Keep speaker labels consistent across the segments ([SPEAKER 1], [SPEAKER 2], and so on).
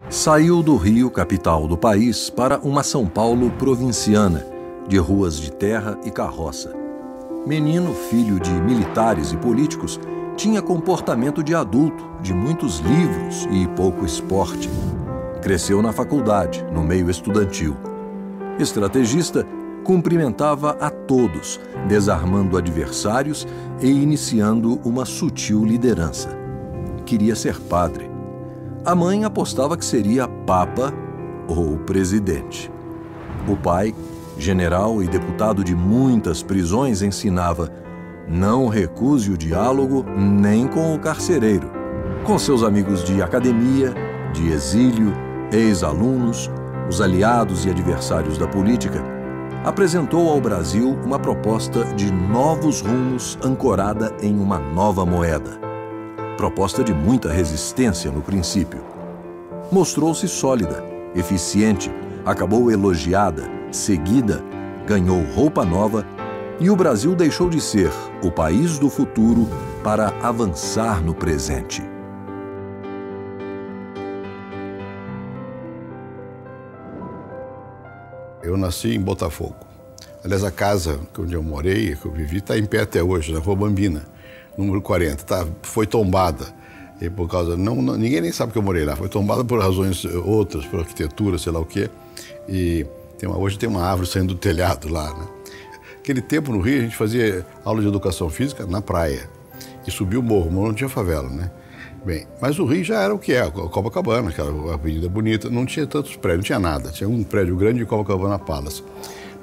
[SPEAKER 1] Saiu do Rio, capital do país, para uma São Paulo provinciana, de ruas de terra e carroça. Menino, filho de militares e políticos, tinha comportamento de adulto, de muitos livros e pouco esporte. Cresceu na faculdade, no meio estudantil. Estrategista, cumprimentava a todos, desarmando adversários e iniciando uma sutil liderança. Queria ser padre. A mãe apostava que seria papa ou presidente. O pai, general e deputado de muitas prisões, ensinava: não recuse o diálogo nem com o carcereiro. Com seus amigos de academia, de exílio, ex-alunos, os aliados e adversários da política, apresentou ao Brasil uma proposta de novos rumos ancorada em uma nova moeda. Proposta de muita resistência no princípio. Mostrou-se sólida, eficiente, acabou elogiada, seguida, ganhou roupa nova e o Brasil deixou de ser o país do futuro para avançar no presente.
[SPEAKER 2] Eu nasci em Botafogo. Aliás, a casa onde eu morei, que eu vivi, está em pé até hoje, na Rua Bambina, número 40. Foi tombada. E por causa... ninguém nem sabe que eu morei lá. Foi tombada por razões outras, por arquitetura, sei lá o quê. E hoje tem uma árvore saindo do telhado lá, né? Aquele tempo no Rio, a gente fazia aula de educação física na praia. E subia o morro não tinha favela, né? Bem, mas o Rio já era o que é, Copacabana, aquela avenida bonita, não tinha tantos prédios, não tinha nada. Tinha um prédio grande de Copacabana Palace.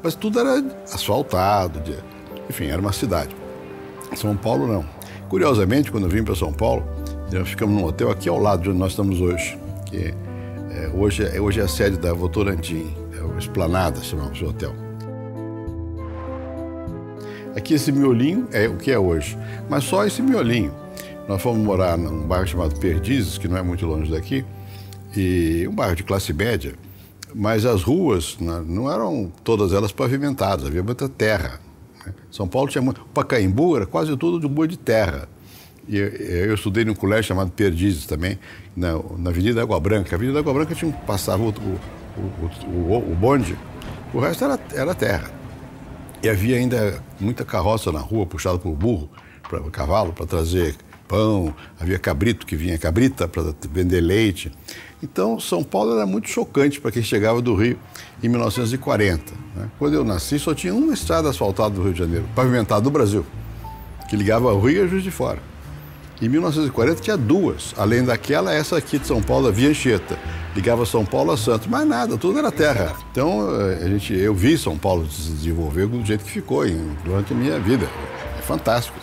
[SPEAKER 2] Mas tudo era asfaltado, enfim, era uma cidade. São Paulo, não. Curiosamente, quando eu vim para São Paulo, nós ficamos num hotel aqui ao lado de onde nós estamos hoje. Que hoje é a sede da Votorantim, é o Esplanada, chamamos o hotel. Aqui esse miolinho é o que é hoje, mas só esse miolinho. Nós fomos morar num bairro chamado Perdizes, que não é muito longe daqui, e um bairro de classe média, mas as ruas não eram todas elas pavimentadas, havia muita terra. São Paulo tinha muito... O Pacaembu era quase tudo de rua de terra. E eu estudei num colégio chamado Perdizes também, na Avenida Água Branca. A Avenida Água Branca passava o bonde, o resto era terra. E havia ainda muita carroça na rua, puxada por burro, para cavalo, para trazer pão. Havia cabrita para vender leite. Então, São Paulo era muito chocante para quem chegava do Rio em 1940. Né? Quando eu nasci, só tinha uma estrada asfaltada do Rio de Janeiro, pavimentada do Brasil, que ligava o Rio e a Juiz de Fora. Em 1940 tinha duas, além daquela, essa aqui de São Paulo, a Via Anchieta, ligava São Paulo a Santos, mas nada, tudo era terra. Então, eu vi São Paulo se desenvolver do jeito que ficou durante a minha vida. É fantástico.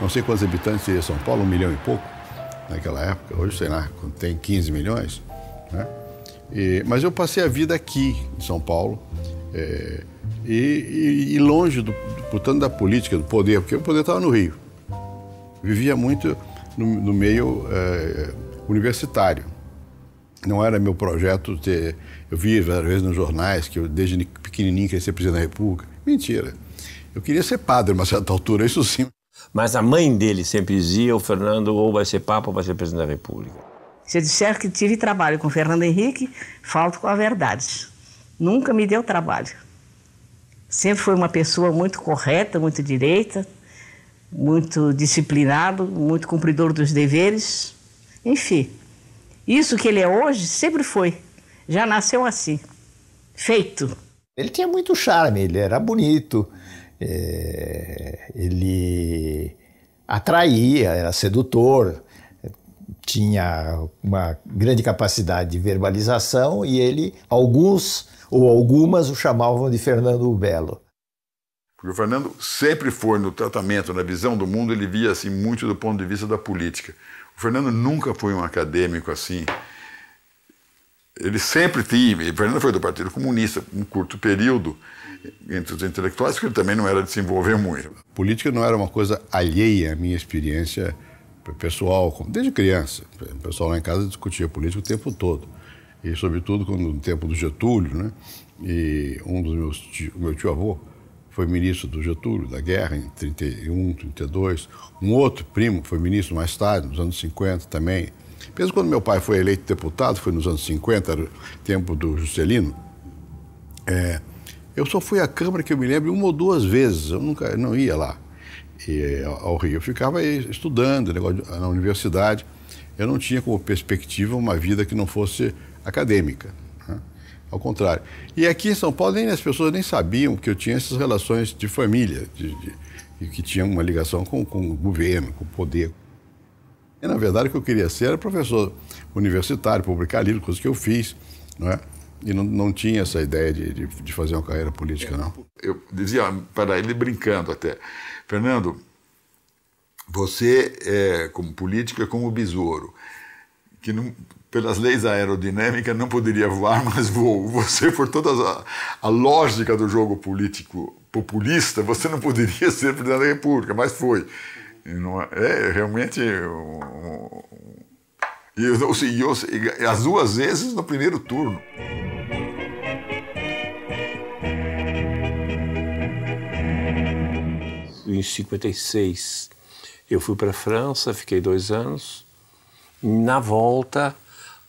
[SPEAKER 2] Não sei quantos habitantes teria São Paulo, 1 milhão e pouco, naquela época. Hoje, sei lá, tem 15 milhões. Né? Mas eu passei a vida aqui, em São Paulo, e longe, portanto, da política, do poder, porque o poder estava no Rio. Vivia muito no meio universitário. Não era meu projeto ter... Eu via várias vezes nos jornais que eu, desde pequenininho, queria ser presidente da República. Mentira. Eu queria ser padre a uma certa altura, isso sim.
[SPEAKER 3] Mas a mãe dele sempre dizia: o Fernando ou vai ser papa ou vai ser presidente da República.
[SPEAKER 4] Se eu disser que tive trabalho com Fernando Henrique, falto com a verdade. Nunca me deu trabalho. Sempre foi uma pessoa muito correta, muito direita, muito disciplinado, muito cumpridor dos deveres. Enfim, isso que ele é hoje sempre foi. Já nasceu assim, feito.
[SPEAKER 5] Ele tinha muito charme, ele era bonito, ele atraía, era sedutor, tinha uma grande capacidade de verbalização e alguns ou algumas o chamavam de Fernando o Belo.
[SPEAKER 2] Porque o Fernando sempre foi, no tratamento, na visão do mundo, ele via assim, muito do ponto de vista da política. O Fernando nunca foi um acadêmico assim. Ele sempre teve... O Fernando foi do Partido Comunista, um curto período, entre os intelectuais, porque ele também não era de se envolver muito. Política não era uma coisa alheia à minha experiência pessoal, desde criança. O pessoal lá em casa discutia política o tempo todo. E, sobretudo, no tempo do Getúlio, né? E meu tio-avô foi ministro do Getúlio, da guerra, em 31, 32. Um outro primo foi ministro mais tarde, nos anos 50 também. Mesmo quando meu pai foi eleito deputado, foi nos anos 50, era o tempo do Juscelino, eu só fui à Câmara, que eu me lembro, 1 ou 2 vezes, eu não ia lá ao Rio. Eu ficava estudando na universidade, eu não tinha como perspectiva uma vida que não fosse acadêmica, né? Ao contrário. E aqui em São Paulo, as pessoas nem sabiam que eu tinha essas relações de família, que tinha uma ligação com o governo, com o poder. E, na verdade, o que eu queria ser era professor universitário, publicar livros, coisas que eu fiz, não é? E não tinha essa ideia de fazer uma carreira política, não.
[SPEAKER 6] Eu dizia para ele, brincando até, Fernando, você, como político, é como o besouro, que não, pelas leis aerodinâmicas não poderia voar, mas voou. Você, por toda a lógica do jogo político populista, você não poderia ser presidente da República, mas foi. Realmente... E as 2 vezes no primeiro turno.
[SPEAKER 3] Em 56, eu fui para a França, fiquei 2 anos. Na volta,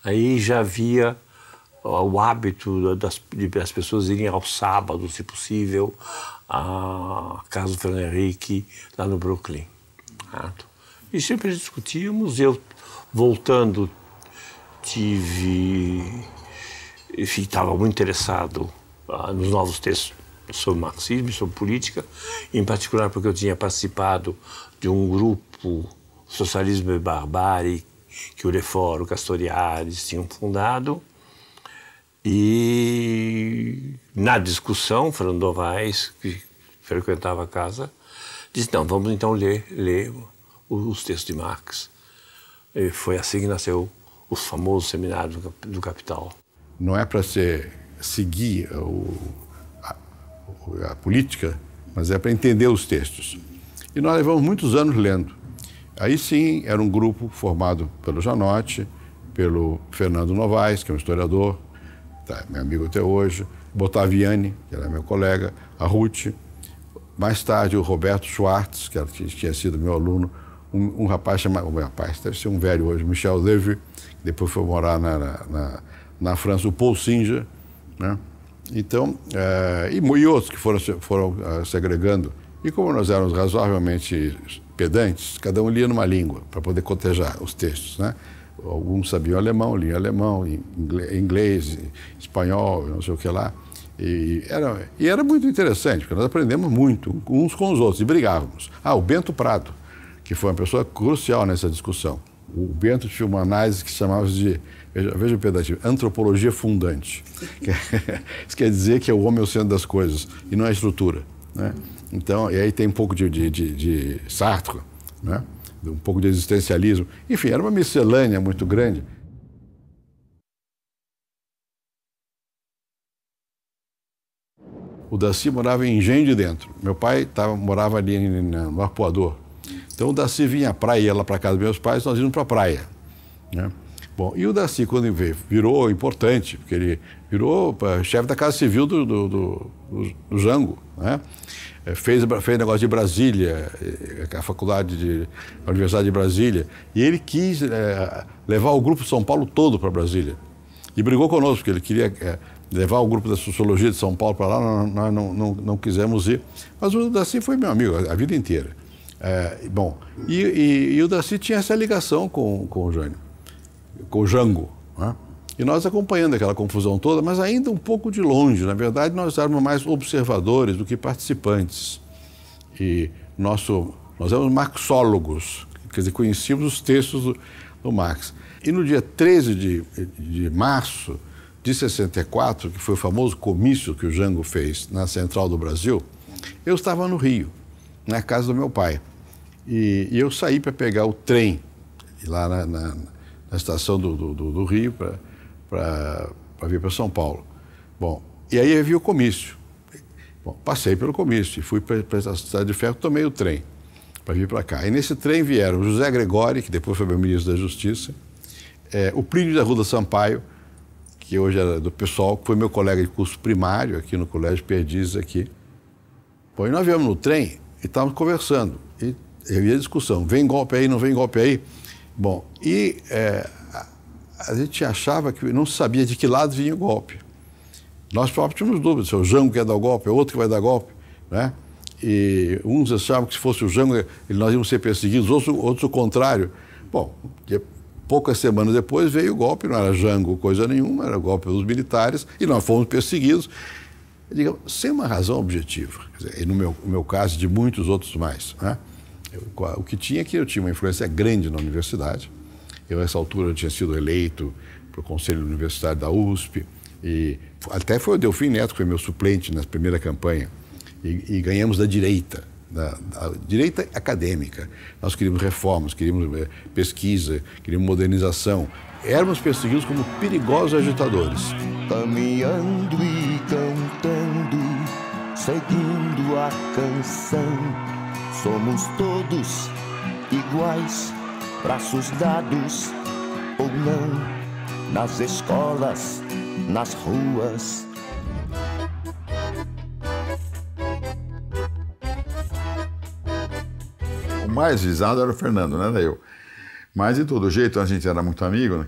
[SPEAKER 3] aí já havia o hábito das pessoas irem aos sábados, se possível, à casa do Fernando Henrique, lá no Brooklyn. E sempre discutíamos. Eu, voltando, estava muito interessado nos novos textos sobre marxismo e sobre política, em particular porque eu tinha participado de um grupo, Socialismo e Barbárie, que o Lefort, o Castoriadis tinham fundado. E na discussão, Fernando Novaes, que frequentava a casa, disse: não, vamos então ler os textos de Marx. E foi assim que nasceu os famosos seminários do Capital.
[SPEAKER 2] Não é para seguir a política, mas é para entender os textos. E nós levamos muitos anos lendo. Aí sim, era um grupo formado pelo Janotti, pelo Fernando Novaes, que é um historiador, meu amigo até hoje, Bottaviani, que era meu colega, a Ruth, mais tarde o Roberto Schwartz, que tinha sido meu aluno, um rapaz chamado, deve ser um velho hoje, Michel Levy, que depois foi morar na França, o Paul Singer, né? Então, e outros que foram se agregando. E como nós éramos razoavelmente pedantes, cada um lia numa língua para poder cotejar os textos, né? Alguns sabiam alemão, liam alemão, inglês, espanhol, não sei o que lá. E era muito interessante, porque nós aprendemos muito uns com os outros e brigávamos. O Bento Prado, que foi uma pessoa crucial nessa discussão. O Bento tinha uma análise que chamava de, veja o pedativo, antropologia fundante. Isso quer dizer que é o homem é o centro das coisas e não a estrutura, né? Então, e aí tem um pouco de Sartre, né? Um pouco de existencialismo. Enfim, era uma miscelânea muito grande. O Daci morava em Engenho de Dentro. Meu pai morava ali no Arpoador. Então o Daci vinha à praia, ia lá para casa dos meus pais, nós íamos para a praia, né? Bom, e o Daci, quando virou importante, porque ele virou chefe da Casa Civil do Jango, né? Fez negócio de Brasília, a Universidade de Brasília, e ele quis levar o Grupo São Paulo todo para Brasília. E brigou conosco, porque ele queria levar o grupo da Sociologia de São Paulo para lá, nós não quisemos ir. Mas o Daci foi meu amigo a vida inteira. Bom, e o Daci tinha essa ligação com o Jânio, com o Jango, né? E nós acompanhando aquela confusão toda, mas ainda um pouco de longe. Na verdade, nós éramos mais observadores do que participantes. E nós éramos marxólogos, quer dizer, conhecíamos os textos do Marx. E no dia 13 de março de 64, que foi o famoso comício que o Jango fez na Central do Brasil, eu estava no Rio, na casa do meu pai. E eu saí para pegar o trem lá na estação do Rio para vir para São Paulo. Bom, e aí eu vi o comício. Bom, passei pelo comício e fui para a Cidade de Ferro, tomei o trem para vir para cá. E nesse trem vieram José Gregóri, que depois foi meu ministro da Justiça, o Plínio da Ruda Sampaio, que hoje era do PSOL, que foi meu colega de curso primário aqui no Colégio Perdizes aqui. Bom, e nós viemos no trem e estávamos conversando. E havia discussão, vem golpe aí, não vem golpe aí. Bom, e a gente achava que não sabia de que lado vinha o golpe. Nós próprios tínhamos dúvidas, se é o Jango que vai dar o golpe, é outro que vai dar golpe, né? E uns achavam que se fosse o Jango, nós íamos ser perseguidos, outros o contrário. Bom, poucas semanas depois veio o golpe, não era Jango coisa nenhuma, era o golpe dos militares, e nós fomos perseguidos, digamos, sem uma razão objetiva. Quer dizer, no meu caso, de muitos outros mais, né? O que tinha é que eu tinha uma influência grande na universidade. Eu, nessa altura, eu tinha sido eleito para o Conselho Universitário da USP, e até foi o Delfim Neto, que foi meu suplente na primeira campanha, e ganhamos da direita, da direita acadêmica. Nós queríamos reformas, queríamos pesquisa, queríamos modernização. Éramos perseguidos como perigosos agitadores.
[SPEAKER 7] Caminhando e cantando, seguindo a canção, somos todos iguais, braços dados ou não, nas escolas, nas ruas.
[SPEAKER 6] O mais visado era o Fernando, não era eu. Mas, de todo jeito, a gente era muito amigo, né?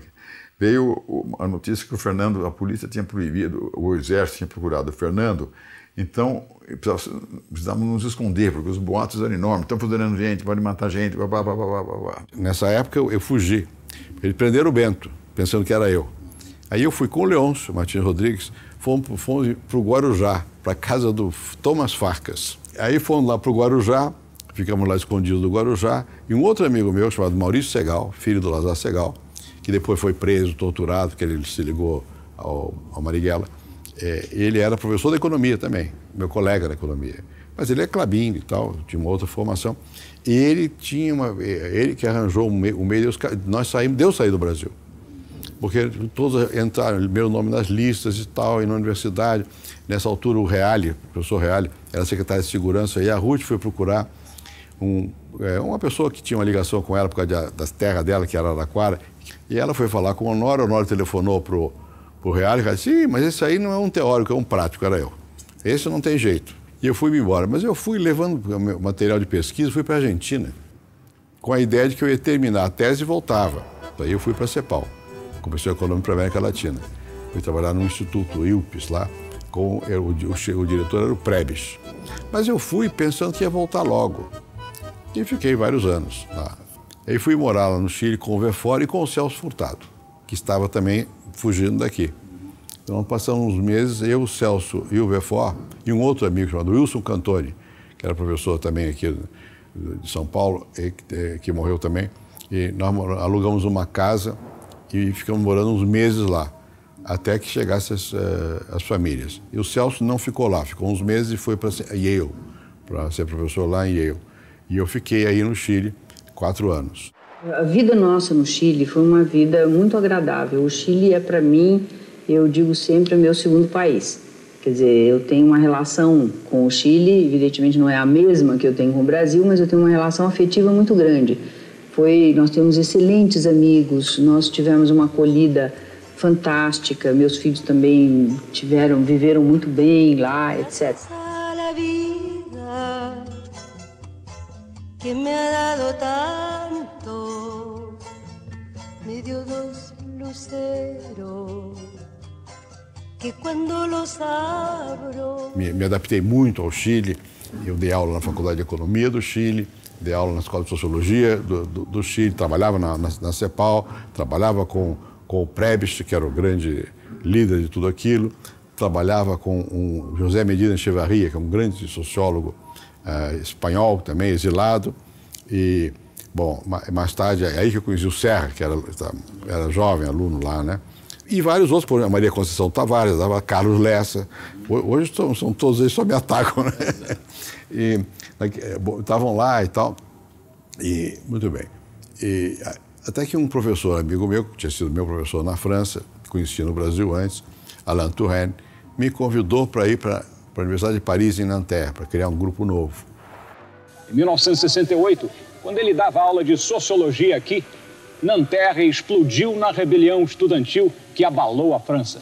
[SPEAKER 6] Veio a notícia que o Fernando, a polícia tinha proibido, o exército tinha procurado o Fernando, então precisávamos nos esconder, porque os boatos eram enormes, estão fuzilando gente, podem matar gente, blá, blá, blá, blá, blá, blá. Nessa época eu fugi. Eles prenderam o Bento, pensando que era eu. Aí eu fui com o Leôncio Martins Rodrigues, fomos para o Guarujá, para a casa do Thomas Farkas. Aí fomos lá para o Guarujá, ficamos lá escondidos do Guarujá, e um outro amigo meu, chamado Maurício Segal, filho do Lazar Segal, que depois foi preso, torturado, porque ele se ligou ao Marighella. Ele era professor de economia também, meu colega da economia. Mas ele é clabinho e tal, tinha uma outra formação. E ele que arranjou o meio, nós saímos, deu sair do Brasil. Porque todos entraram, meu nome nas listas e tal, e na universidade. Nessa altura o Reale, o professor Reale, era secretário de segurança, e a Ruth foi procurar uma pessoa que tinha uma ligação com ela por causa das terras dela, que era Araraquara, e ela foi falar com o Honório telefonou pro Reale, e disse, sim, mas esse aí não é um teórico, é um prático, era eu. Esse não tem jeito. E eu fui-me embora, mas eu fui levando meu material de pesquisa, fui para a Argentina, com a ideia de que eu ia terminar a tese e voltava. Daí eu fui para a CEPAL, Comissão Econômica para a América Latina. Fui trabalhar no Instituto ILPES lá, o diretor era o Prebes. Mas eu fui pensando que ia voltar logo. E fiquei vários anos lá. Aí fui morar lá no Chile com o Verfort e com o Celso Furtado, que estava também fugindo daqui. Então passamos uns meses, eu, o Celso e o Verfort, e um outro amigo chamado Wilson Cantoni, que era professor também aqui de São Paulo, que morreu também, e nós alugamos uma casa e ficamos morando uns meses lá, até que chegassem as famílias. E o Celso não ficou lá, ficou uns meses e foi para Yale, para ser professor lá em Yale. E eu fiquei aí no Chile 4 anos.
[SPEAKER 8] A vida nossa no Chile foi uma vida muito agradável. O Chile é, para mim, eu digo sempre, o meu segundo país. Quer dizer, eu tenho uma relação com o Chile, evidentemente não é a mesma que eu tenho com o Brasil, mas eu tenho uma relação afetiva muito grande. Nós temos excelentes amigos, nós tivemos uma acolhida fantástica, meus filhos também viveram muito bem lá, etc. Que me ha dado tanto, me dio dos luceros, que quando los abro... Me adaptei muito ao Chile, eu dei aula na Faculdade de Economia do Chile, dei aula na Escola de Sociologia do Chile, trabalhava na CEPAL, trabalhava com o Prebes, que era o grande líder de tudo aquilo, trabalhava com o José Medina Echevarria, que é um grande sociólogo espanhol também, exilado, e, bom, mais tarde, é aí que eu conheci o Serra, que era jovem, aluno lá, né? E vários outros, por exemplo, Maria Conceição Tavares, Carlos Lessa, hoje são todos eles, só me atacam, né? E estavam lá e tal, e muito bem. E até que um professor, amigo meu, que tinha sido meu professor na França, que conhecia no Brasil antes, Alain Touraine, me convidou para ir para a Universidade de Paris, em Nanterre, para criar um grupo novo.
[SPEAKER 9] Em 1968, quando ele dava aula de sociologia aqui, Nanterre explodiu na rebelião estudantil que abalou a França.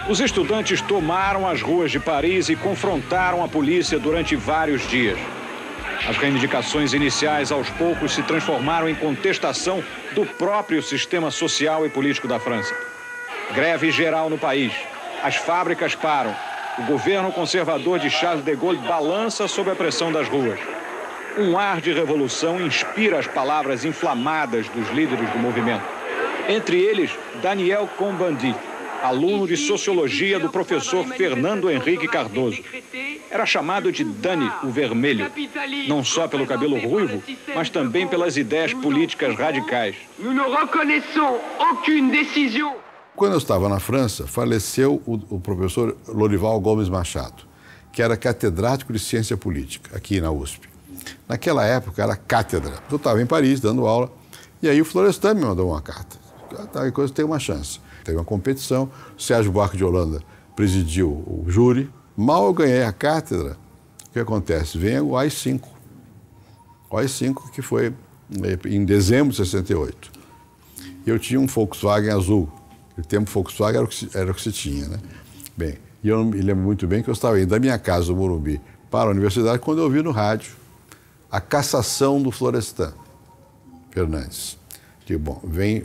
[SPEAKER 9] Os estudantes tomaram as ruas de Paris e confrontaram a polícia durante vários dias. As reivindicações iniciais, aos poucos, se transformaram em contestação do próprio sistema social e político da França. Greve geral no país. As fábricas param. O governo conservador de Charles de Gaulle balança sob a pressão das ruas. Um ar de revolução inspira as palavras inflamadas dos líderes do movimento. Entre eles, Daniel Cohn-Bendit, aluno de sociologia do professor Fernando Henrique Cardoso. Era chamado de Dani, o Vermelho, não só pelo cabelo ruivo, mas também pelas ideias políticas radicais.
[SPEAKER 2] Quando eu estava na França, faleceu o professor Lorival Gomes Machado, que era catedrático de ciência política, aqui na USP. Naquela época era cátedra. Eu estava em Paris dando aula, e aí o Florestan me mandou uma carta. Tal coisa tem uma chance. Teve uma competição, o Sérgio Buarque de Holanda presidiu o júri. Mal eu ganhei a cátedra, o que acontece? Vem o AI-5. O AI-5 que foi em dezembro de 68. Eu tinha um Volkswagen azul. No tempo Volkswagen era o que se tinha, né? Bem, e eu me lembro muito bem que eu estava indo da minha casa, do Morumbi, para a universidade, quando eu ouvi no rádio a cassação do Florestan Fernandes. Digo, bom, vem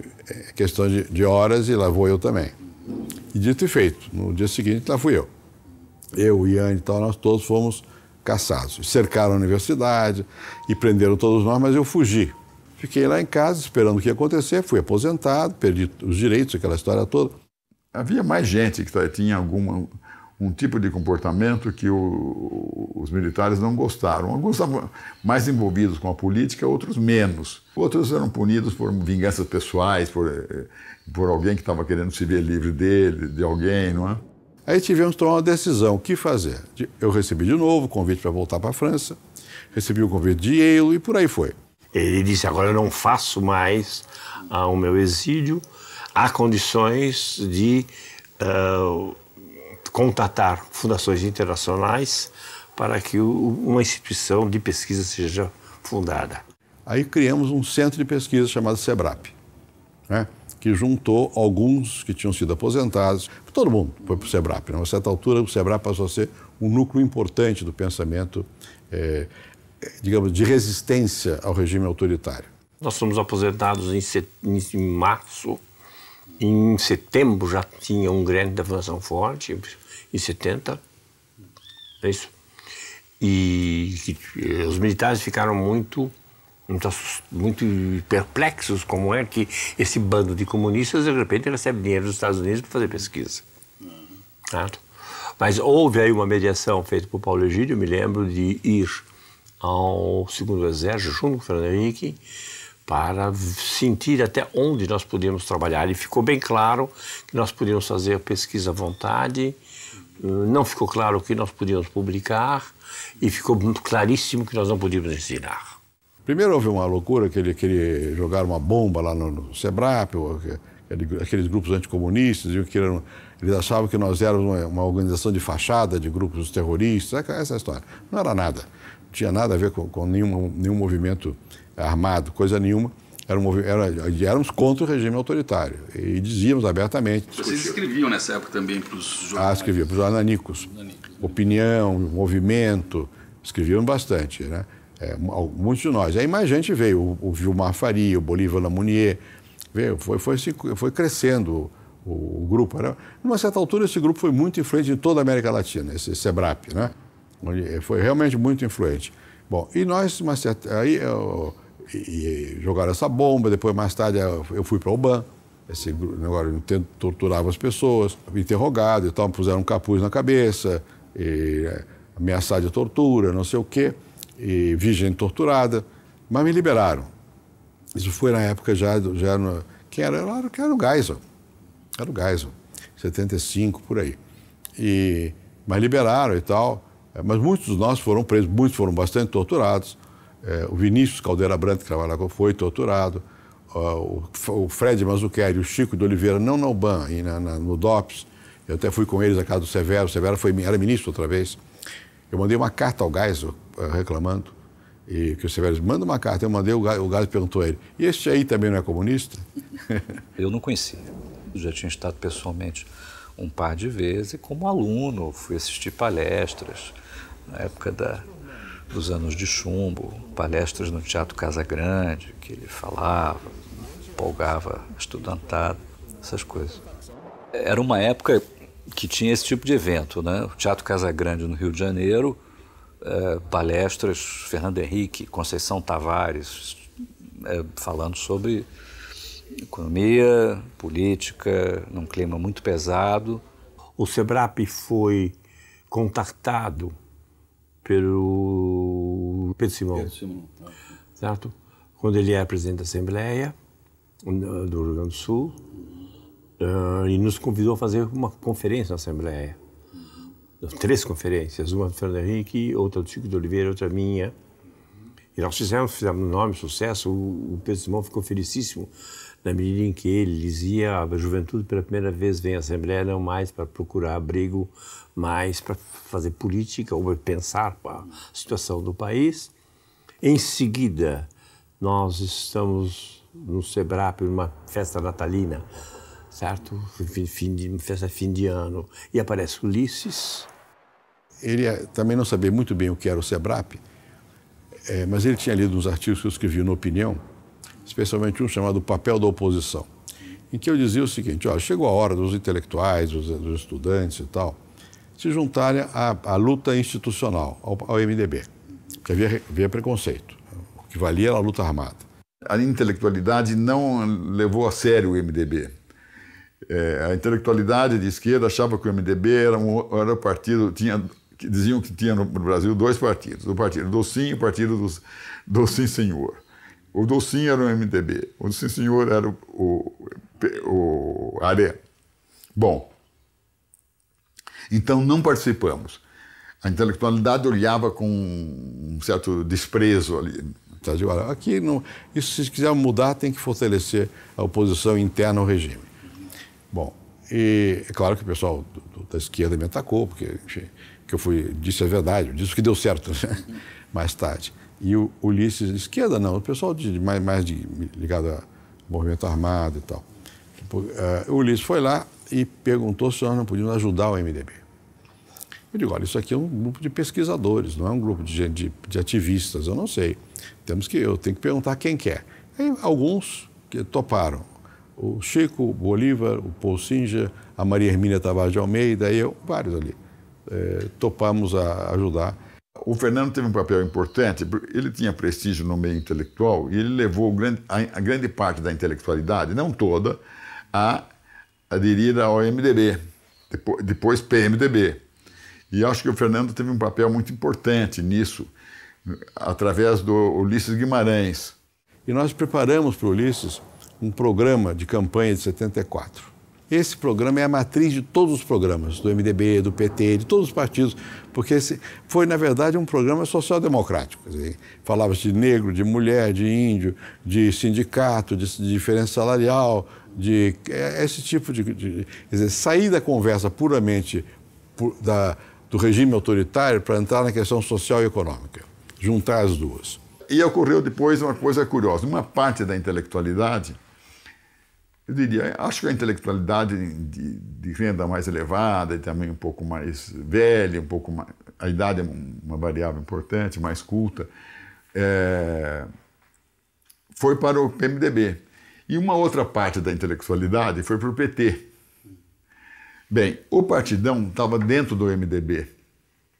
[SPEAKER 2] questão de horas e lá vou eu também. E dito e feito, no dia seguinte lá fui eu. Eu, Ian e tal, nós todos fomos cassados. Cercaram a universidade e prenderam todos nós, mas eu fugi. Fiquei lá em casa esperando o que ia acontecer, fui aposentado, perdi os direitos, aquela história toda.
[SPEAKER 6] Havia mais gente que tinha um tipo de comportamento que os militares não gostaram. Alguns estavam mais envolvidos com a política, outros menos. Outros eram punidos por vinganças pessoais, por alguém que estava querendo se ver livre de alguém, não é? Aí tivemos que tomar uma decisão, o que fazer? Eu recebi de novo o convite para voltar para a França, recebi o convite de Yale e por aí foi.
[SPEAKER 3] Ele disse, agora eu não faço mais o meu exílio, há condições de contatar fundações internacionais para que uma instituição de pesquisa seja fundada.
[SPEAKER 2] Aí criamos um centro de pesquisa chamado SEBRAP, né? Que juntou alguns que tinham sido aposentados. Todo mundo foi para o SEBRAP. Né? A certa altura, o SEBRAP passou a ser um núcleo importante do pensamento, digamos, de resistência ao regime autoritário.
[SPEAKER 3] Nós fomos aposentados em março. Em setembro já tinha um grande da Fundação Forte, em 70, é isso. E os militares ficaram muito perplexos como é que esse bando de comunistas de repente recebe dinheiro dos Estados Unidos para fazer pesquisa. Mas houve aí uma mediação feita por Paulo Egídio, eu me lembro de ir ao segundo exército junto com o Fernando Henrique para sentir até onde nós podíamos trabalhar. E ficou bem claro que nós podíamos fazer pesquisa à vontade, não ficou claro o que nós podíamos publicar e ficou muito claríssimo que nós não podíamos ensinar.
[SPEAKER 2] Primeiro houve uma loucura que ele queria jogar uma bomba lá no SEBRAP, aqueles grupos anticomunistas, eles achavam que nós éramos uma organização de fachada de grupos terroristas, essa história. Não era nada, não tinha nada a ver com nenhum movimento armado, coisa nenhuma. Éramos contra o regime autoritário e dizíamos abertamente.
[SPEAKER 10] Vocês escreviam nessa época também para os jornais?
[SPEAKER 2] Escrevia para os ananicos. Opinião, movimento, escreviam bastante, né? Muitos de nós. Aí mais gente veio, o Vilmar Faria, o Bolívar Lamounier, veio, foi crescendo o grupo. Numa certa altura, esse grupo foi muito influente em toda a América Latina, esse SEBRAP, né? Foi realmente muito influente. Bom, e nós, jogaram essa bomba, depois mais tarde eu fui para o UBAN, esse negócio torturava as pessoas, interrogado e tal, puseram um capuz na cabeça, ameaçado de tortura, não sei o quê. E virgem torturada, mas me liberaram. Isso foi na época que era o Geisel. Era o Geisel, 75, por aí. Mas liberaram e tal, mas muitos de nós foram presos, muitos foram bastante torturados. O Vinícius Caldeira Branco, que trabalhava lá, foi torturado. O Fred Mazzucchelli, o Chico de Oliveira, não na UBAN, no DOPS. Eu até fui com eles à casa do Severo. O Severo era ministro outra vez. Eu mandei uma carta ao Geisel reclamando, e que o Severo disse, manda uma carta. Eu mandei, o Geisel perguntou a ele, e este aí também não é comunista?
[SPEAKER 11] Eu não conhecia, eu já tinha estado pessoalmente um par de vezes, e como aluno fui assistir palestras, na época dos anos de chumbo, palestras no Teatro Casa Grande, que ele falava, empolgava estudantada, essas coisas. Era uma época que tinha esse tipo de evento, né? O Teatro Casa Grande no Rio de Janeiro, palestras, Fernando Henrique, Conceição Tavares, falando sobre economia, política, num clima muito pesado.
[SPEAKER 3] O SEBRAP foi contactado pelo Pedro Simão, certo? Quando ele era presidente da Assembleia do Rio Grande do Sul, e nos convidou a fazer uma conferência na Assembleia. 3 conferências, uma do Fernando Henrique, outra do Chico de Oliveira, outra minha. E nós fizemos um enorme sucesso. O Pedro Simão ficou felicíssimo na medida em que ele dizia: a juventude pela primeira vez vem à Assembleia não mais para procurar abrigo, mas para fazer política ou pensar a situação do país. Em seguida, nós estamos no SEBRAP, numa festa natalina, certo? Festa fim de ano. E aparece Ulisses.
[SPEAKER 2] Ele também não sabia muito bem o que era o SEBRAP, mas ele tinha lido uns artigos que eu escrevi no Opinião, especialmente um chamado O Papel da Oposição, em que eu dizia o seguinte: olha, chegou a hora dos intelectuais, dos estudantes e tal, se juntarem à luta institucional, ao MDB, que havia preconceito, o que valia era a luta armada.
[SPEAKER 6] A intelectualidade não levou a sério o MDB. A intelectualidade de esquerda achava que o MDB era um partido, diziam que tinha no Brasil 2 partidos, o Partido do Sim e o Partido do Sim Senhor. O do Sim era o MDB, o do Sim Senhor era o Aré. Bom, então não participamos. A intelectualidade olhava com um certo desprezo ali. Aqui, isso, se quiser mudar, tem que fortalecer a oposição interna ao regime. Bom, e é claro que o pessoal da esquerda me atacou, porque que eu disse a verdade, disse que deu certo, né? Mais tarde. E o Ulisses, esquerda não, o pessoal mais ligado ao movimento armado e tal. O Ulisses foi lá e perguntou se nós não podíamos ajudar o MDB. Eu digo: olha, isso aqui é um grupo de pesquisadores, não é um grupo de ativistas, eu não sei. Eu tenho que perguntar quem quer. Aí, alguns que toparam. O Chico, o Bolívar, o Paul Singer, a Maria Hermínia Tavares de Almeida, vários ali. Topamos a ajudar. O Fernando teve um papel importante, porque ele tinha prestígio no meio intelectual e ele levou a grande parte da intelectualidade, não toda, a aderir ao MDB, depois PMDB. E acho que o Fernando teve um papel muito importante nisso, através do Ulisses Guimarães.
[SPEAKER 2] E nós preparamos para o Ulisses um programa de campanha de 74. Esse programa é a matriz de todos os programas, do MDB, do PT, de todos os partidos, porque esse foi, na verdade, um programa social-democrático. Falava-se de negro, de mulher, de índio, de sindicato, de diferença salarial, de esse tipo de quer dizer, sair da conversa puramente do regime autoritário para entrar na questão social e econômica, juntar as duas.
[SPEAKER 6] E ocorreu depois uma coisa curiosa. Uma parte da intelectualidade, eu diria, acho que a intelectualidade de renda mais elevada e também um pouco mais velha, a idade é uma variável importante, mais culta, foi para o PMDB. E uma outra parte da intelectualidade foi para o PT. Bem, o Partidão estava dentro do MDB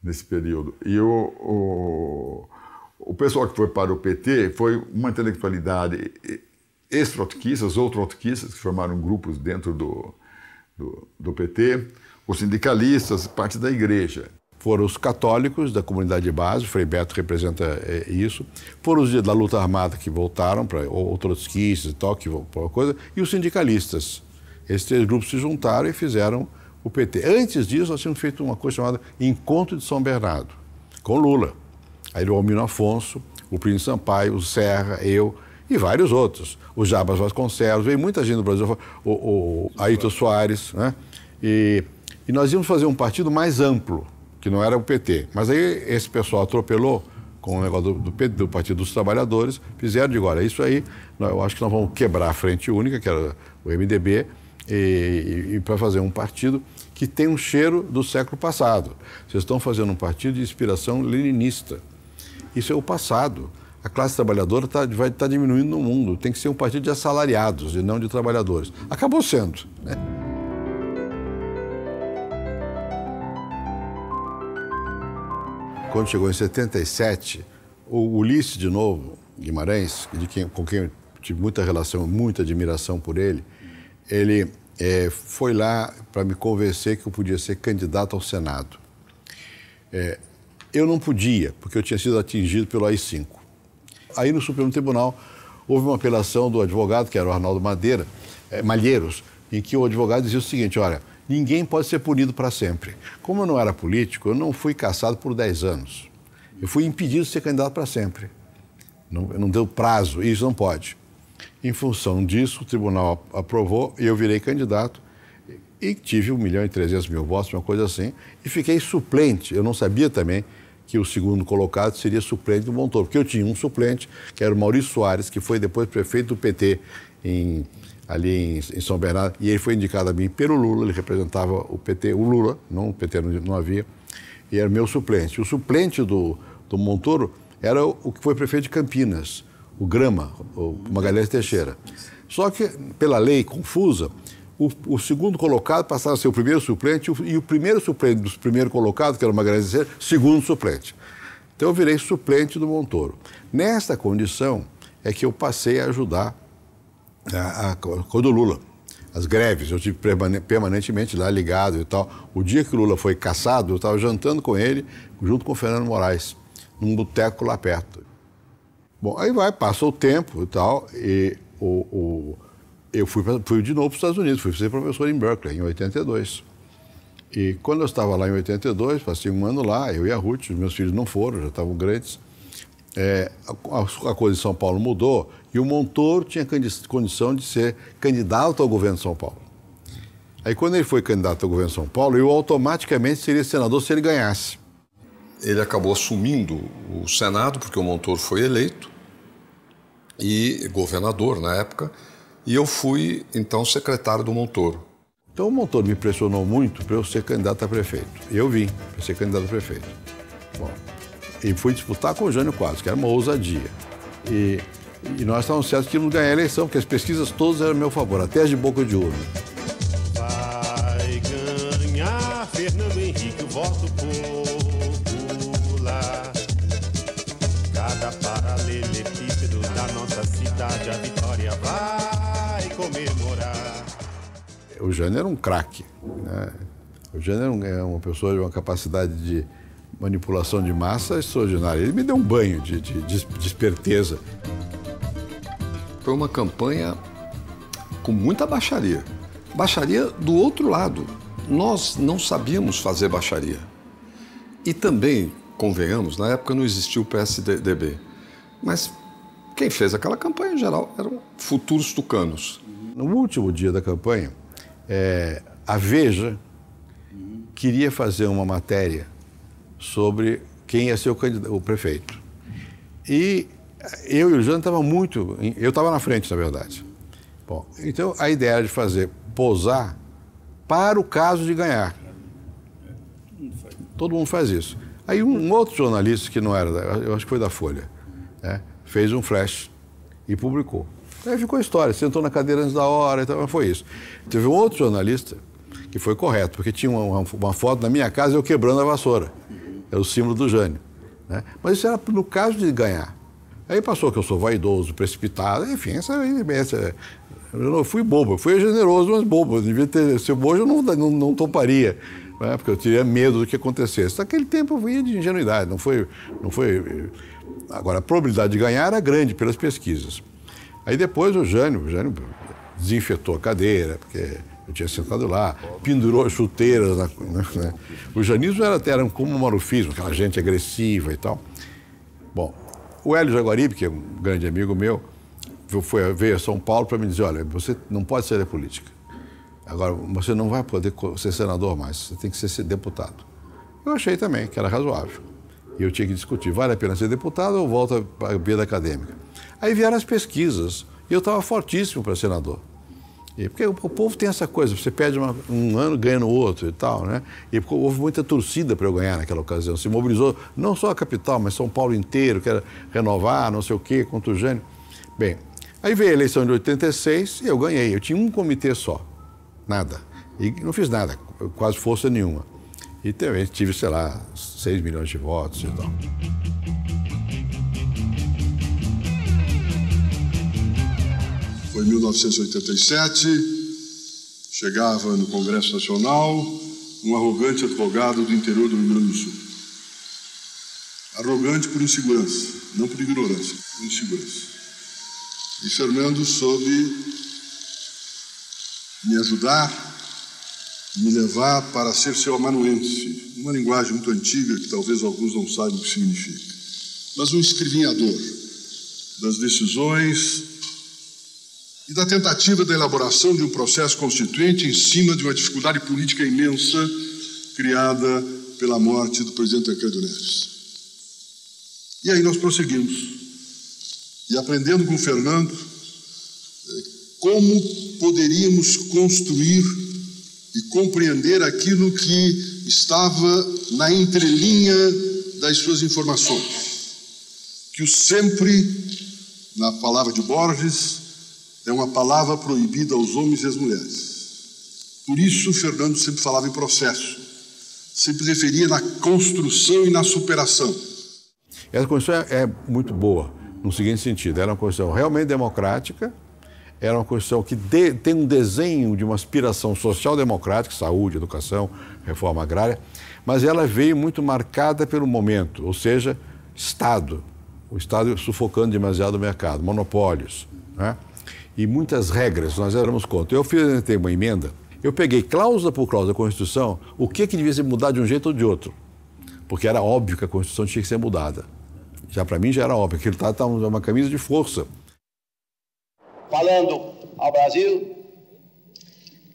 [SPEAKER 6] nesse período. E o pessoal que foi para o PT foi uma intelectualidade ex-trotskistas ou trotskistas, que formaram grupos dentro do PT, os sindicalistas, parte da igreja.
[SPEAKER 2] Foram os católicos da comunidade de base, o Frei Beto representa isso, foram os da luta armada que voltaram, ou trotskistas e tal, e os sindicalistas. Esses 3 grupos se juntaram e fizeram o PT. Antes disso, nós tínhamos feito uma coisa chamada Encontro de São Bernardo, com Lula. Aí o Almino Afonso, o Príncipe Sampaio, o Serra, eu e vários outros. O Jabas Vasconcelos, veio muita gente do Brasil, o Ayrton Soares, né? E nós íamos fazer um partido mais amplo, que não era o PT. Mas aí esse pessoal atropelou com o negócio do Partido dos Trabalhadores, fizeram, digo, olha, isso aí, eu acho que nós vamos quebrar a Frente Única, que era o MDB, e para fazer um partido que tem um cheiro do século passado. Vocês estão fazendo um partido de inspiração leninista. Isso é o passado. A classe trabalhadora vai estar diminuindo no mundo. Tem que ser um partido de assalariados e não de trabalhadores. Acabou sendo, né? Quando chegou em 77, o Ulisses, de novo, Guimarães, com quem eu tive muita relação, muita admiração por ele, ele foi lá para me convencer que eu podia ser candidato ao Senado. Eu não podia, porque eu tinha sido atingido pelo AI-5. Aí no Supremo Tribunal houve uma apelação do advogado, que era o Arnaldo Malheiros, em que o advogado dizia o seguinte: olha, ninguém pode ser punido para sempre. Como eu não era político, eu não fui cassado por 10 anos. Eu fui impedido de ser candidato para sempre. Não deu prazo, e isso não pode. Em função disso, o tribunal aprovou e eu virei candidato e tive 1.300.000 votos, uma coisa assim, e fiquei suplente. Eu não sabia também que o segundo colocado seria suplente do Montoro, porque eu tinha um suplente, que era o Maurício Soares, que foi depois prefeito do PT ali em São Bernardo, e ele foi indicado a mim pelo Lula, ele representava o PT, o Lula, não o PT não havia, e era meu suplente. O suplente do Montoro era o que foi prefeito de Campinas, o Grama, o Magalhães Teixeira. Só que, pela lei confusa, o segundo colocado passava a ser o primeiro suplente e o primeiro suplente dos primeiros colocados, que era o Magalhães Teixeira, segundo suplente. Então eu virei suplente do Montoro. Nesta condição é que eu passei a ajudar com o Lula. As greves, eu estive permanentemente lá ligado e tal. O dia que o Lula foi cassado, eu estava jantando com ele, junto com o Fernando Moraes, num boteco lá perto. Bom, aí passou o tempo e tal, e eu fui de novo para os Estados Unidos, fui ser professor em Berkeley, em 82. E quando eu estava lá em 82, passei um ano lá, eu e a Ruth, os meus filhos não foram, já estavam grandes. A coisa em São Paulo mudou e o Montoro tinha condição de ser candidato ao governo de São Paulo. Aí quando ele foi candidato ao governo de São Paulo, eu automaticamente seria senador se ele ganhasse.
[SPEAKER 12] Ele acabou assumindo o Senado, porque o Montoro foi eleito, e governador na época, e eu fui, então, secretário do Montoro.
[SPEAKER 2] Então o Montoro me pressionou muito para eu ser candidato a prefeito. E eu vim para ser candidato a prefeito. Bom, e fui disputar com o Jânio Quadros, que era uma ousadia. E nós estávamos certos que íamos ganhar a eleição, porque as pesquisas todas eram a meu favor, até as de boca de urna.
[SPEAKER 13] Vai ganhar Fernando Henrique, o voto popular. Cada paralelepípedo da nossa cidade, a vitória vai comemorar.
[SPEAKER 2] O Jânio era um craque, né? O Jânio é uma pessoa de uma capacidade de manipulação de massa extraordinária. Ele me deu um banho de esperteza.
[SPEAKER 12] Foi uma campanha com muita baixaria. Baixaria do outro lado. Nós não sabíamos fazer baixaria. E também, convenhamos, na época não existia o PSDB. Mas quem fez aquela campanha, em geral, eram futuros tucanos.
[SPEAKER 2] No último dia da campanha, a Veja queria fazer uma matéria sobre quem ia ser o prefeito. E eu e o Jânio estavam muito... Eu estava na frente, na verdade. Bom, então a ideia era de posar para o caso de ganhar. Todo mundo faz isso. Aí um outro jornalista, que não era, eu acho que foi da Folha, né, fez um flash e publicou. Aí ficou a história, sentou na cadeira antes da hora, então foi isso. Teve um outro jornalista que foi correto, porque tinha uma foto na minha casa eu quebrando a vassoura. É o símbolo do Jânio, né? Mas isso era no caso de ganhar. Aí passou que eu sou vaidoso, precipitado, enfim, eu não fui bobo, eu fui generoso, mas bobo. Eu devia ter, se hoje eu não toparia, né? Porque eu teria medo do que acontecesse. Naquele tempo eu ia de ingenuidade, não foi. Agora, a probabilidade de ganhar era grande pelas pesquisas. Aí depois o Jânio desinfetou a cadeira, porque eu tinha sentado lá, pendurou as chuteiras. Né? O janismo era como o marufismo, aquela gente agressiva e tal. Bom, o Hélio Jaguaribe, que é um grande amigo meu, veio a São Paulo para me dizer, olha, você não pode sair da política. Agora, você não vai poder ser senador mais, você tem que ser deputado. Eu achei também que era razoável. E eu tinha que discutir, vale a pena ser deputado ou volta para a vida acadêmica? Aí vieram as pesquisas, e eu estava fortíssimo para senador. Porque o povo tem essa coisa, você perde um ano, ganha no outro e tal, né? E houve muita torcida para eu ganhar naquela ocasião. Se mobilizou não só a capital, mas São Paulo inteiro, quer renovar, não sei o quê, contra o Jânio. Bem, aí veio a eleição de 86 e eu ganhei. Eu tinha um comitê só, nada. E não fiz nada, quase força nenhuma. E também tive, sei lá, 6 milhões de votos e tal.
[SPEAKER 14] Foi em 1987, chegava no Congresso Nacional um arrogante advogado do interior do Rio Grande do Sul. Arrogante por insegurança, não por ignorância, por insegurança. E Fernando soube me ajudar, me levar para ser seu amanuense, uma linguagem muito antiga que talvez alguns não saibam o que significa, mas um escrivinhador das decisões e da tentativa da elaboração de um processo constituinte em cima de uma dificuldade política imensa criada pela morte do presidente Tancredo Neves. E aí nós prosseguimos, e aprendendo com o Fernando como poderíamos construir e compreender aquilo que estava na entrelinha das suas informações, que o sempre, na palavra de Borges, é uma palavra proibida aos homens e às mulheres. Por isso, Fernando sempre falava em processo, sempre referia na construção e na superação.
[SPEAKER 2] Essa Constituição é muito boa, no seguinte sentido, era uma Constituição realmente democrática, era uma Constituição que tem um desenho de uma aspiração social-democrática, saúde, educação, reforma agrária, mas ela veio muito marcada pelo momento, ou seja, Estado, o Estado sufocando demasiado o mercado, monopólios, né? E muitas regras, nós éramos contra. Eu fiz uma emenda, eu peguei cláusula por cláusula da Constituição, o que devia ser mudado de um jeito ou de outro, porque era óbvio que a Constituição tinha que ser mudada. Já para mim já era óbvio, aquilo estava uma camisa de força.
[SPEAKER 15] Falando ao Brasil,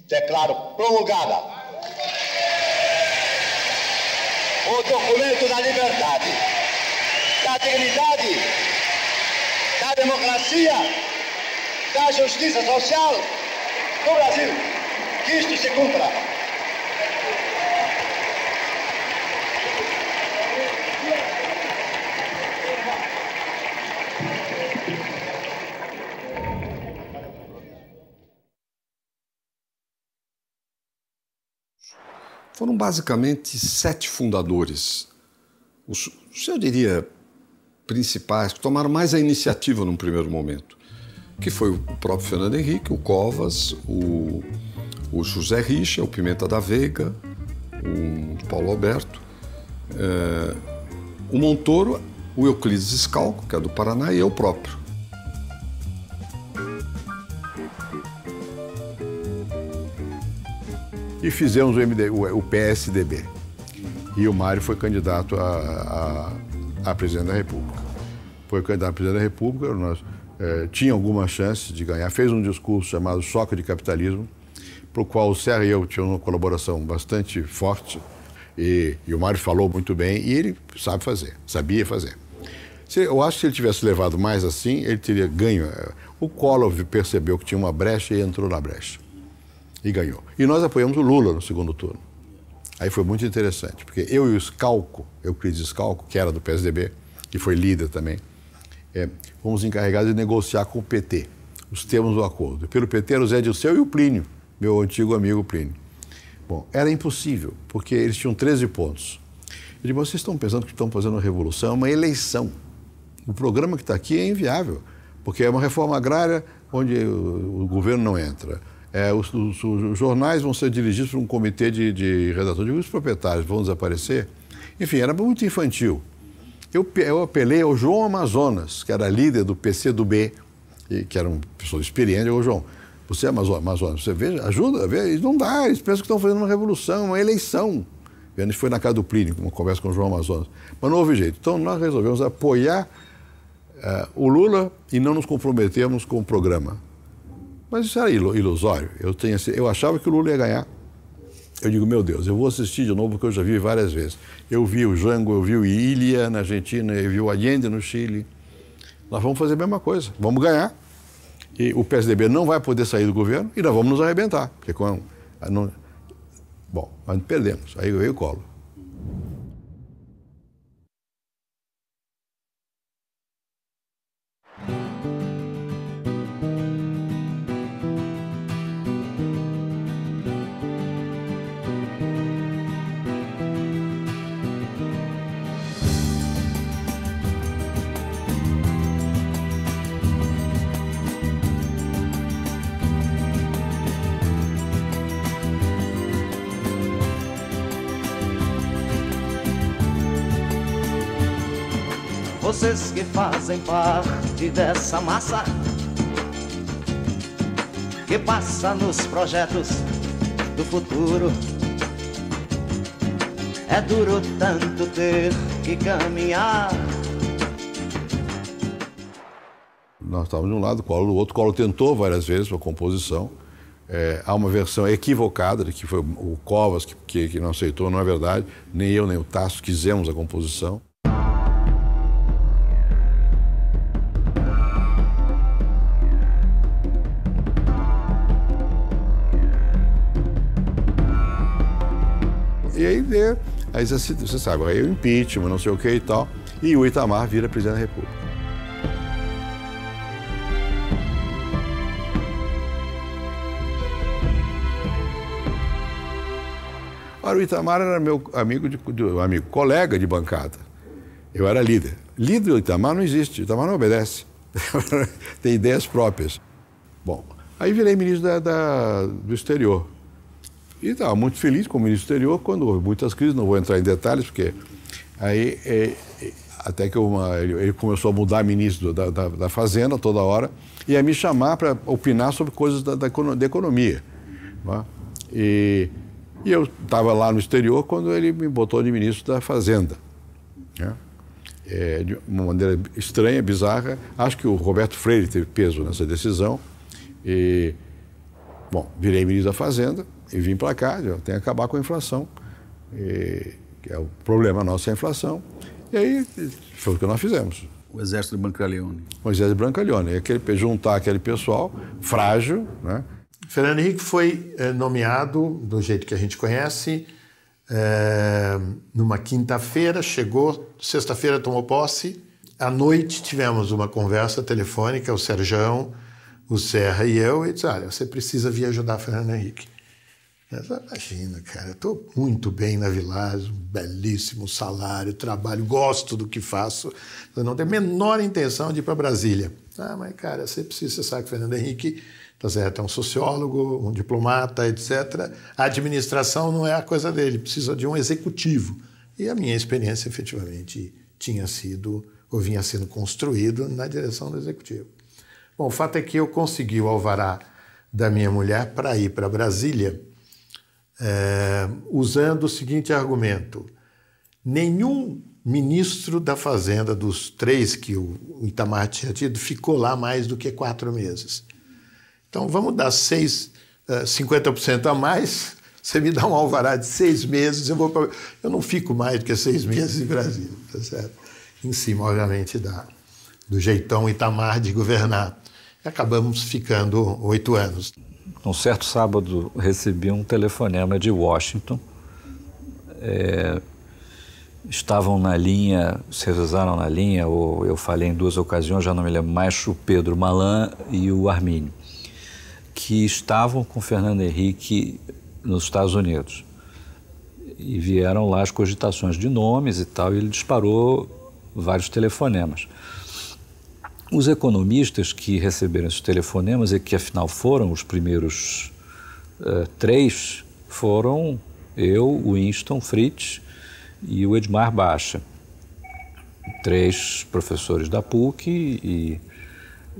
[SPEAKER 15] declaro promulgada o documento da liberdade, da dignidade, da democracia, da justiça social do Brasil. Que isto se cumpra.
[SPEAKER 12] Foram basicamente 7 fundadores, o senhor diria principais, que tomaram mais a iniciativa num primeiro momento, que foi o próprio Fernando Henrique, o Covas, o José Richa, o Pimenta da Veiga, o Paulo Alberto, o Montoro, o Euclides Scalco, que é do Paraná, e eu próprio.
[SPEAKER 2] E fizemos o PSDB. E o Mário foi candidato a presidente da República. Foi candidato a presidente da República, nós tinha alguma chance de ganhar. Fez um discurso chamado Choque de Capitalismo, para o qual o Serra e eu tínhamos uma colaboração bastante forte. E o Mário falou muito bem e ele sabe fazer, sabia fazer. Eu acho que se ele tivesse levado mais assim, ele teria ganho. O Collor percebeu que tinha uma brecha e entrou na brecha. E ganhou. E nós apoiamos o Lula no segundo turno. Aí foi muito interessante, porque eu e o Scalco, Euclides Scalco, que era do PSDB, que foi líder também, fomos encarregados de negociar com o PT os termos do acordo. Pelo PT era o Zé Dirceu e o Plínio, meu antigo amigo Plínio. Bom, era impossível, porque eles tinham 13 pontos. Eu digo, vocês estão pensando que estão fazendo uma revolução, uma eleição. O programa que está aqui é inviável, porque é uma reforma agrária onde o governo não entra. Os jornais vão ser dirigidos por um comitê de redatores, os proprietários vão desaparecer. Enfim, era muito infantil. Eu apelei ao João Amazonas, que era líder do PCdoB, que era uma pessoa experiente. Eu, João, você é Amazonas, você veja, ajuda a ver. Não dá, eles pensam que estão fazendo uma revolução, uma eleição. A gente foi na casa do Plínio, uma conversa com o João Amazonas. Mas não houve jeito. Então nós resolvemos apoiar o Lula e não nos comprometermos com o programa. Mas isso era ilusório. Eu achava que o Lula ia ganhar. Eu digo, meu Deus, eu vou assistir de novo, porque eu já vi várias vezes. Eu vi o Jango, eu vi o Ilha na Argentina, eu vi o Allende no Chile. Nós vamos fazer a mesma coisa, vamos ganhar. E o PSDB não vai poder sair do governo e nós vamos nos arrebentar. Porque bom, mas perdemos. Aí veio o Collor.
[SPEAKER 16] Vocês que fazem parte dessa massa que passa nos projetos do futuro. É duro tanto ter que caminhar.
[SPEAKER 2] Nós estávamos de um lado, o Collor do outro. O Collor tentou várias vezes a composição. Há uma versão equivocada de que foi o Covas que não aceitou, não é verdade. Nem eu, nem o Tasso quisemos a composição. E aí você sabe, aí o impeachment, não sei o que e tal, e o Itamar vira presidente da República. Ora, o Itamar era meu amigo, colega de bancada. Eu era líder. Líder do Itamar não existe, o Itamar não obedece. Tem ideias próprias. Bom, aí virei ministro do exterior. E estava muito feliz como ministro do exterior quando houve muitas crises, não vou entrar em detalhes, porque aí até que ele começou a mudar ministro da Fazenda toda hora e a me chamar para opinar sobre coisas da economia. Né? E eu estava lá no exterior quando ele me botou de ministro da Fazenda. Né? De uma maneira estranha, bizarra. Acho que o Roberto Freire teve peso nessa decisão. E, bom, virei ministro da Fazenda. E vim para cá, eu tenho que acabar com a inflação, que é o problema nosso, é a inflação. E aí foi o que nós fizemos.
[SPEAKER 10] O Exército de Brancaleone.
[SPEAKER 2] O Exército de Brancaleone. Juntar aquele pessoal frágil, né?
[SPEAKER 17] Fernando Henrique foi nomeado, do jeito que a gente conhece, numa quinta-feira, chegou, sexta-feira tomou posse. À noite tivemos uma conversa telefônica, o Serjão, o Serra e eu, e disse, olha, você precisa vir ajudar Fernando Henrique. Imagina, cara, eu estou muito bem na Villares, um belíssimo salário, trabalho, gosto do que faço, eu não tenho a menor intenção de ir para Brasília. Mas, cara, você sabe que Fernando Henrique tá certo, é um sociólogo, um diplomata, etc. A administração não é a coisa dele, precisa de um executivo. E a minha experiência, efetivamente, tinha sido, ou vinha sendo construído na direção do executivo. Bom, o fato é que eu consegui o alvará da minha mulher para ir para Brasília, usando o seguinte argumento: nenhum ministro da Fazenda, dos 3 que o Itamar tinha tido, ficou lá mais do que 4 meses. Então vamos dar 50% a mais, você me dá um alvará de 6 meses, eu não fico mais do que 6 meses em Brasília, tá certo? Em cima, obviamente, do jeitão Itamar de governar. E acabamos ficando 8 anos.
[SPEAKER 11] Um certo sábado, recebi um telefonema de Washington. Estavam na linha, se revezaram na linha, ou eu falei em 2 ocasiões, já não me lembro mais, o Pedro Malan e o Armínio, que estavam com Fernando Henrique nos Estados Unidos. E vieram lá as cogitações de nomes e tal, e ele disparou vários telefonemas. Os economistas que receberam esses telefonemas, e que afinal foram os primeiros 3, foram eu, o Winston Fritz e o Edmar Baixa. 3 professores da PUC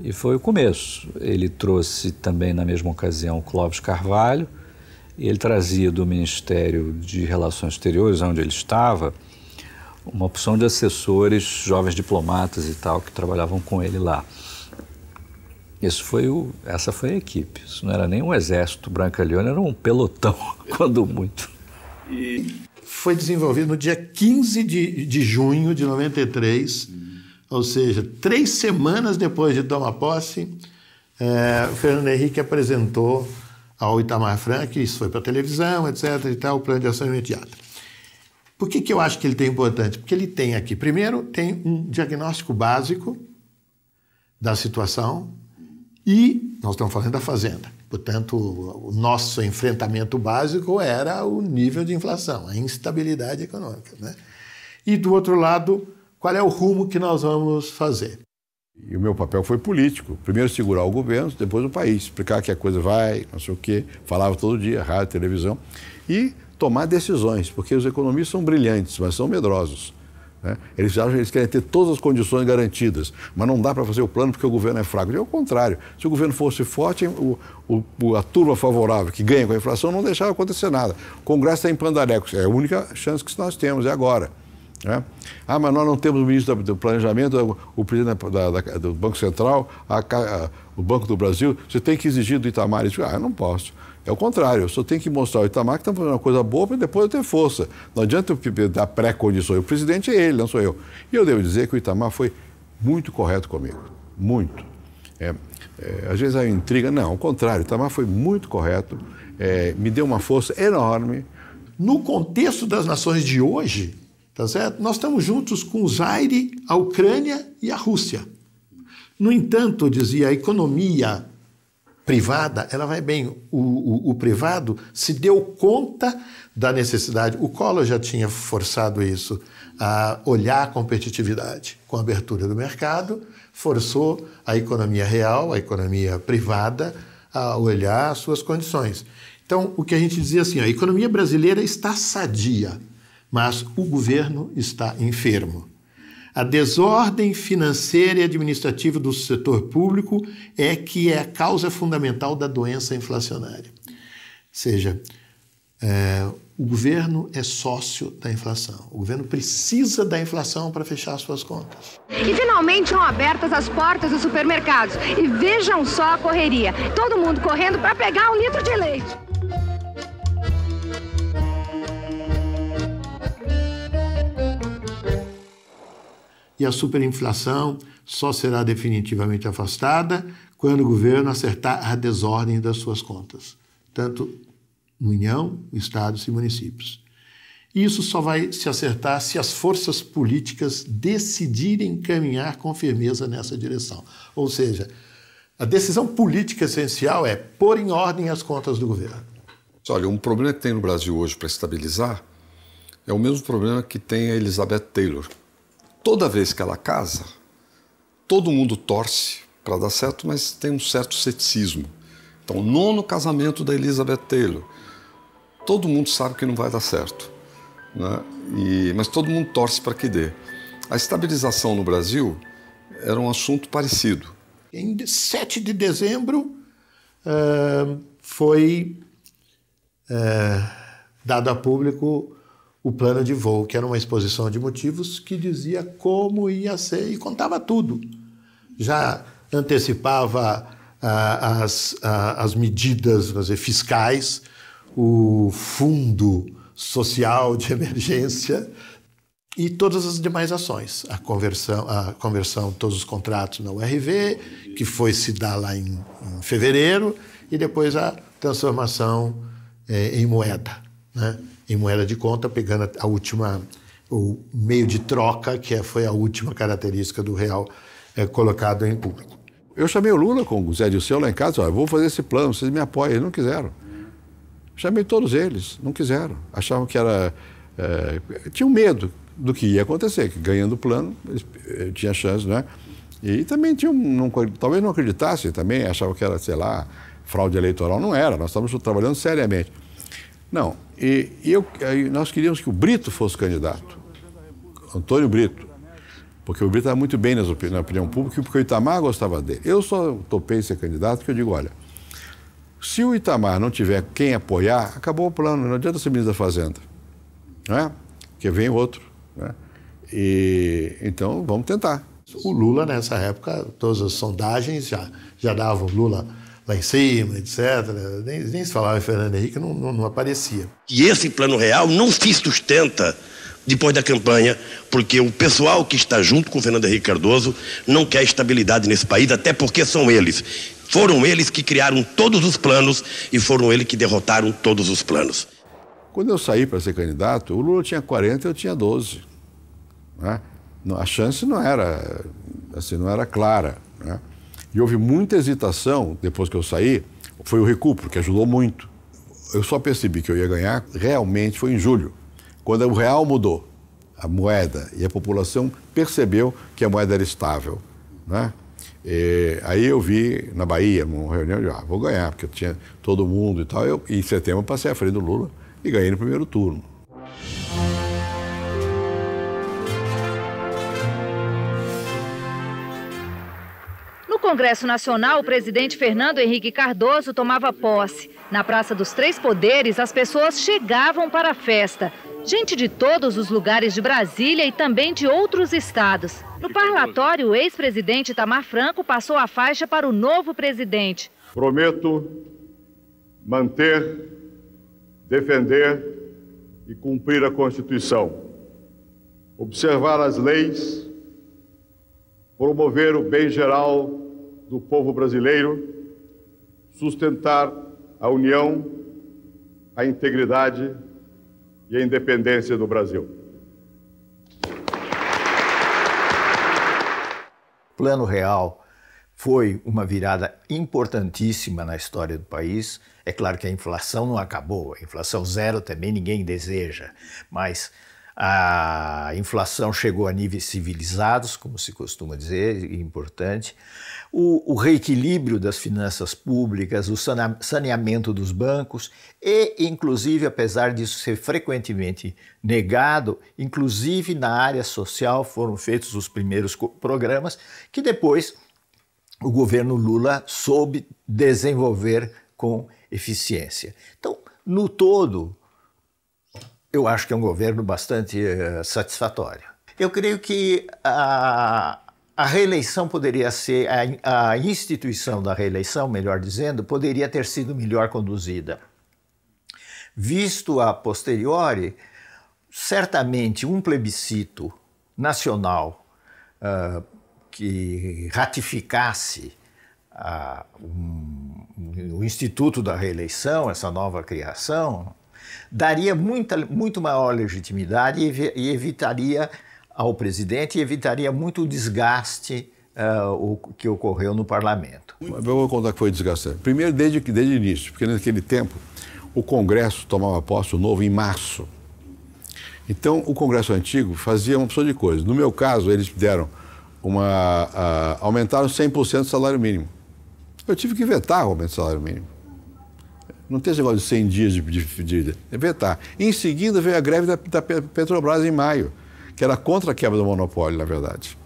[SPEAKER 11] e foi o começo. Ele trouxe também na mesma ocasião o Clóvis Carvalho, e ele trazia do Ministério de Relações Exteriores, onde ele estava, uma opção de assessores, jovens diplomatas e tal, que trabalhavam com ele lá. Essa foi a equipe. Isso não era nem um exército Brancaleone, era um pelotão, quando muito.
[SPEAKER 17] E foi desenvolvido no dia 15 de junho de 93, ou seja, 3 semanas depois de tomar posse, o Fernando Henrique apresentou ao Itamar Franco, isso foi para a televisão, etc. e tal, o plano de ação imediata. Por que eu acho que ele tem importante? Porque ele tem aqui, primeiro, tem um diagnóstico básico da situação e nós estamos falando da Fazenda. Portanto, o nosso enfrentamento básico era o nível de inflação, a instabilidade econômica, né? E, do outro lado, qual é o rumo que nós vamos fazer?
[SPEAKER 2] E o meu papel foi político. Primeiro segurar o governo, depois o país. Explicar que a coisa vai, não sei o quê. Falava todo dia, rádio, televisão. E tomar decisões, porque os economistas são brilhantes, mas são medrosos, né? Eles acham que eles querem ter todas as condições garantidas, mas não dá para fazer o plano porque o governo é fraco. É o contrário. Se o governo fosse forte, a turma favorável que ganha com a inflação não deixava acontecer nada. O Congresso está em pandarecos. É a única chance que nós temos, é agora. Né? Mas nós não temos o ministro do Planejamento, o presidente do Banco Central, o Banco do Brasil. Você tem que exigir do Itamar isso. Eu não posso. É o contrário, eu só tenho que mostrar ao Itamar que estamos fazendo uma coisa boa para depois eu ter força. Não adianta eu dar pré-condições. O presidente é ele, não sou eu. E eu devo dizer que o Itamar foi muito correto comigo. Muito. Às vezes a intriga, não, ao contrário, o Itamar foi muito correto, me deu uma força enorme.
[SPEAKER 17] No contexto das nações de hoje, tá certo? Nós estamos juntos com o Zaire, a Ucrânia e a Rússia. No entanto, dizia, a economia privada, ela vai bem. O privado se deu conta da necessidade. O Collor já tinha forçado isso, a olhar a competitividade com a abertura do mercado, forçou a economia real, a economia privada, a olhar as suas condições. Então, o que a gente dizia assim, a economia brasileira está sadia, mas o governo está enfermo. A desordem financeira e administrativa do setor público é que é a causa fundamental da doença inflacionária. Ou seja, o governo é sócio da inflação. O governo precisa da inflação para fechar suas contas.
[SPEAKER 18] E finalmente foram abertas as portas dos supermercados. E vejam só a correria. Todo mundo correndo para pegar 1 litro de leite.
[SPEAKER 17] E a superinflação só será definitivamente afastada quando o governo acertar a desordem das suas contas, tanto na União, Estados e municípios. Isso só vai se acertar se as forças políticas decidirem caminhar com firmeza nessa direção. Ou seja, a decisão política essencial é pôr em ordem as contas do governo.
[SPEAKER 12] Olha, um problema que tem no Brasil hoje para estabilizar é o mesmo problema que tem a Elizabeth Taylor. Toda vez que ela casa, todo mundo torce para dar certo, mas tem um certo ceticismo. Então, o 9º casamento da Elizabeth Taylor, todo mundo sabe que não vai dar certo, né? Mas todo mundo torce para que dê. A estabilização no Brasil era um assunto parecido.
[SPEAKER 17] Em 7 de dezembro foi dado a público o plano de voo, que era uma exposição de motivos que dizia como ia ser e contava tudo. Já antecipava as medidas, vamos dizer, fiscais, o fundo social de emergência e todas as demais ações. A conversão de todos os contratos na URV, que foi se dar lá em fevereiro, e depois a transformação em moeda, né? Em moeda de conta, pegando o meio de troca, que foi a última característica do real colocado em público.
[SPEAKER 2] Eu chamei o Lula com o Zé Dirceu lá em casa, olha, vou fazer esse plano, vocês me apoiam. Eles não quiseram. Chamei todos eles, não quiseram. Achavam que era... tinham medo do que ia acontecer, que ganhando o plano, eles tinham chance, né? E também talvez não acreditassem, também achavam que era, sei lá, fraude eleitoral. Não era, nós estávamos trabalhando seriamente. Não, nós queríamos que o Brito fosse candidato, Antônio Brito, porque o Brito estava muito bem na opinião pública e porque o Itamar gostava dele. Eu só topei ser candidato porque eu digo, olha, se o Itamar não tiver quem apoiar, acabou o plano, não adianta ser ministro da Fazenda, né? Porque vem outro, né? Então, vamos tentar.
[SPEAKER 17] O Lula, nessa época, todas as sondagens já davam Lula lá em cima, etc. Nem se falava em Fernando Henrique, não aparecia.
[SPEAKER 19] E esse plano real não se sustenta depois da campanha, porque o pessoal que está junto com o Fernando Henrique Cardoso não quer estabilidade nesse país, até porque são eles Foram eles que criaram todos os planos e foram eles que derrotaram todos os planos.
[SPEAKER 2] Quando eu saí para ser candidato, o Lula tinha 40 e eu tinha 12. Né? A chance não era, assim, não era clara. Né? E houve muita hesitação depois que eu saí. Foi o recuo, que ajudou muito. Eu só percebi que eu ia ganhar realmente foi em julho, quando o real mudou, a moeda, e a população percebeu que a moeda era estável. Né? Aí eu vi na Bahia, numa reunião, de vou ganhar, porque eu tinha todo mundo e tal. Em setembro eu passei à frente do Lula e ganhei no primeiro turno.
[SPEAKER 20] No Congresso Nacional, o presidente Fernando Henrique Cardoso tomava posse. Na Praça dos Três Poderes, as pessoas chegavam para a festa. Gente de todos os lugares de Brasília e também de outros estados. No parlatório, o ex-presidente Itamar Franco passou a faixa para o novo presidente.
[SPEAKER 21] Prometo manter, defender e cumprir a Constituição. Observar as leis, promover o bem geral do povo brasileiro, sustentar a união, a integridade e a independência do Brasil.
[SPEAKER 5] O Plano Real foi uma virada importantíssima na história do país. É claro que a inflação não acabou, a inflação zero também ninguém deseja, mas a inflação chegou a níveis civilizados, como se costuma dizer, importante. O reequilíbrio das finanças públicas, o saneamento dos bancos e, inclusive, apesar disso ser frequentemente negado, inclusive na área social foram feitos os primeiros programas que depois o governo Lula soube desenvolver com eficiência. Então, no todo, eu acho que é um governo bastante satisfatório. Eu creio que a reeleição poderia ser, a instituição da reeleição, melhor dizendo, poderia ter sido melhor conduzida. Visto a posteriori, certamente um plebiscito nacional que ratificasse o Instituto da Reeleição, essa nova criação, daria muito maior legitimidade e evitaria ao presidente e evitaria muito o desgaste o que ocorreu no parlamento.
[SPEAKER 2] Eu vou contar que foi desgastante. Primeiro, desde o início, porque naquele tempo o Congresso tomava posse o novo em março. Então, o Congresso antigo fazia uma opção de coisas. No meu caso, eles deram aumentaram 100% do salário mínimo. Eu tive que vetar o aumento do salário mínimo. Não tem esse negócio de 100 dias de vetar. Em seguida, veio a greve da Petrobras em maio, que era contra a quebra do monopólio, na verdade.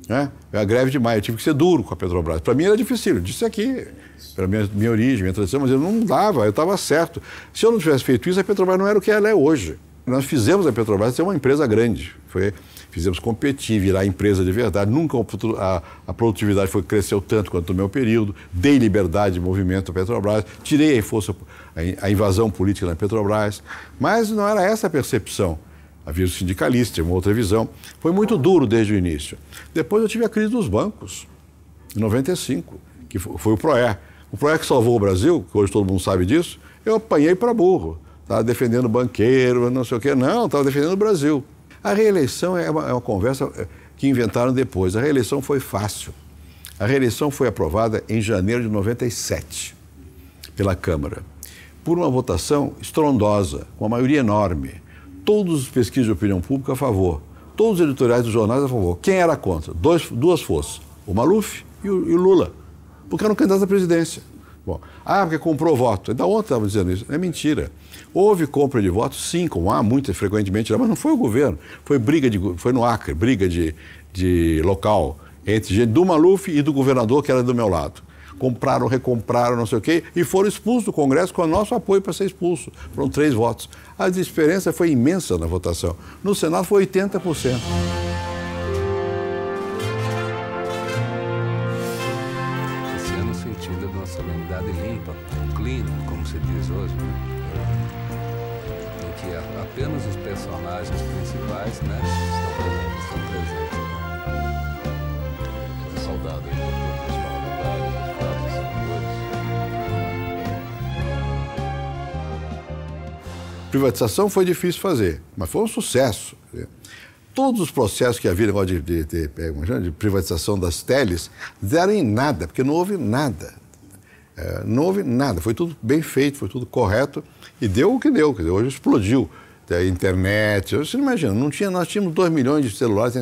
[SPEAKER 2] Né? A greve de maio, eu tive que ser duro com a Petrobras. Para mim era difícil, eu disse aqui, pela minha origem, minha tradição, mas eu não dava, eu estava certo. Se eu não tivesse feito isso, a Petrobras não era o que ela é hoje. Nós fizemos a Petrobras ser uma empresa grande, fizemos competir, virar empresa de verdade. Nunca a produtividade cresceu tanto quanto no meu período, dei liberdade de movimento à Petrobras, tirei a invasão política na Petrobras, mas não era essa a percepção. Havia os sindicalistas, uma outra visão. Foi muito duro desde o início. Depois eu tive a crise dos bancos, em 95, que foi o PROER. O PROER que salvou o Brasil, que hoje todo mundo sabe disso, eu apanhei para burro. Estava defendendo banqueiro, não sei o quê. Não, estava defendendo o Brasil. A reeleição é uma conversa que inventaram depois. A reeleição foi fácil. A reeleição foi aprovada em janeiro de 97 pela Câmara, por uma votação estrondosa, com uma maioria enorme. Todos os pesquisas de opinião pública a favor, todos os editoriais dos jornais a favor. Quem era contra? Duas forças, o Maluf e o Lula, porque eram candidatos à presidência. Bom, porque comprou voto. Da ontem estava dizendo isso. É mentira. Houve compra de votos, sim, como há muito frequentemente, mas não foi o governo. Foi no Acre, briga de local entre gente do Maluf e do governador que era do meu lado. Compraram, recompraram, não sei o quê, e foram expulsos do Congresso com o nosso apoio para ser expulso. Foram 3 votos. A diferença foi imensa na votação. No Senado foi 80%.
[SPEAKER 11] Esse ano sentido de uma solenidade limpa, clean, como se diz hoje, em que apenas os personagens principais, estão presentes. Saudade.
[SPEAKER 2] Privatização foi difícil fazer, mas foi um sucesso. Todos os processos que havia de privatização das teles deram em nada, porque não houve nada. Não houve nada, foi tudo bem feito, foi tudo correto e deu o que deu. Quer dizer, hoje explodiu a internet. Você não imagina, nós tínhamos 2 milhões de celulares,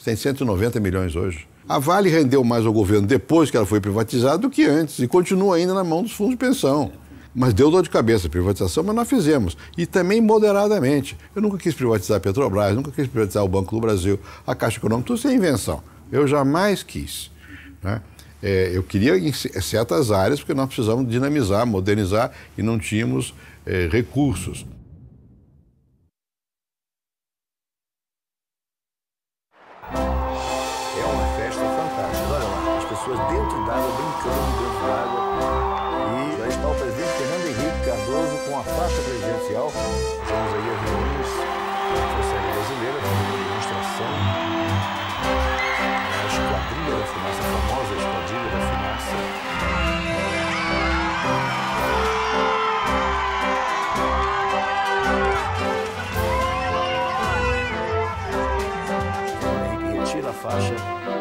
[SPEAKER 2] tem 190 milhões hoje. A Vale rendeu mais ao governo depois que ela foi privatizada do que antes e continua ainda na mão dos fundos de pensão. Mas deu dor de cabeça a privatização, mas nós fizemos. E também moderadamente. Eu nunca quis privatizar a Petrobras, nunca quis privatizar o Banco do Brasil, a Caixa Econômica, tudo isso é invenção. Eu jamais quis. Né? Eu queria em certas áreas, porque nós precisávamos dinamizar, modernizar e não tínhamos recursos.
[SPEAKER 1] É uma festa fantástica. Olha lá, as pessoas dentro d'água, brincando dentro d'água. E já está o presidente Fernando Henrique Cardoso com a faixa presidencial. Vamos aí a reuniões da Força Aérea Brasileira, com a demonstração. A Esquadrilha da Fumaça, a famosa Esquadrilha da Fumaça. Retira a faixa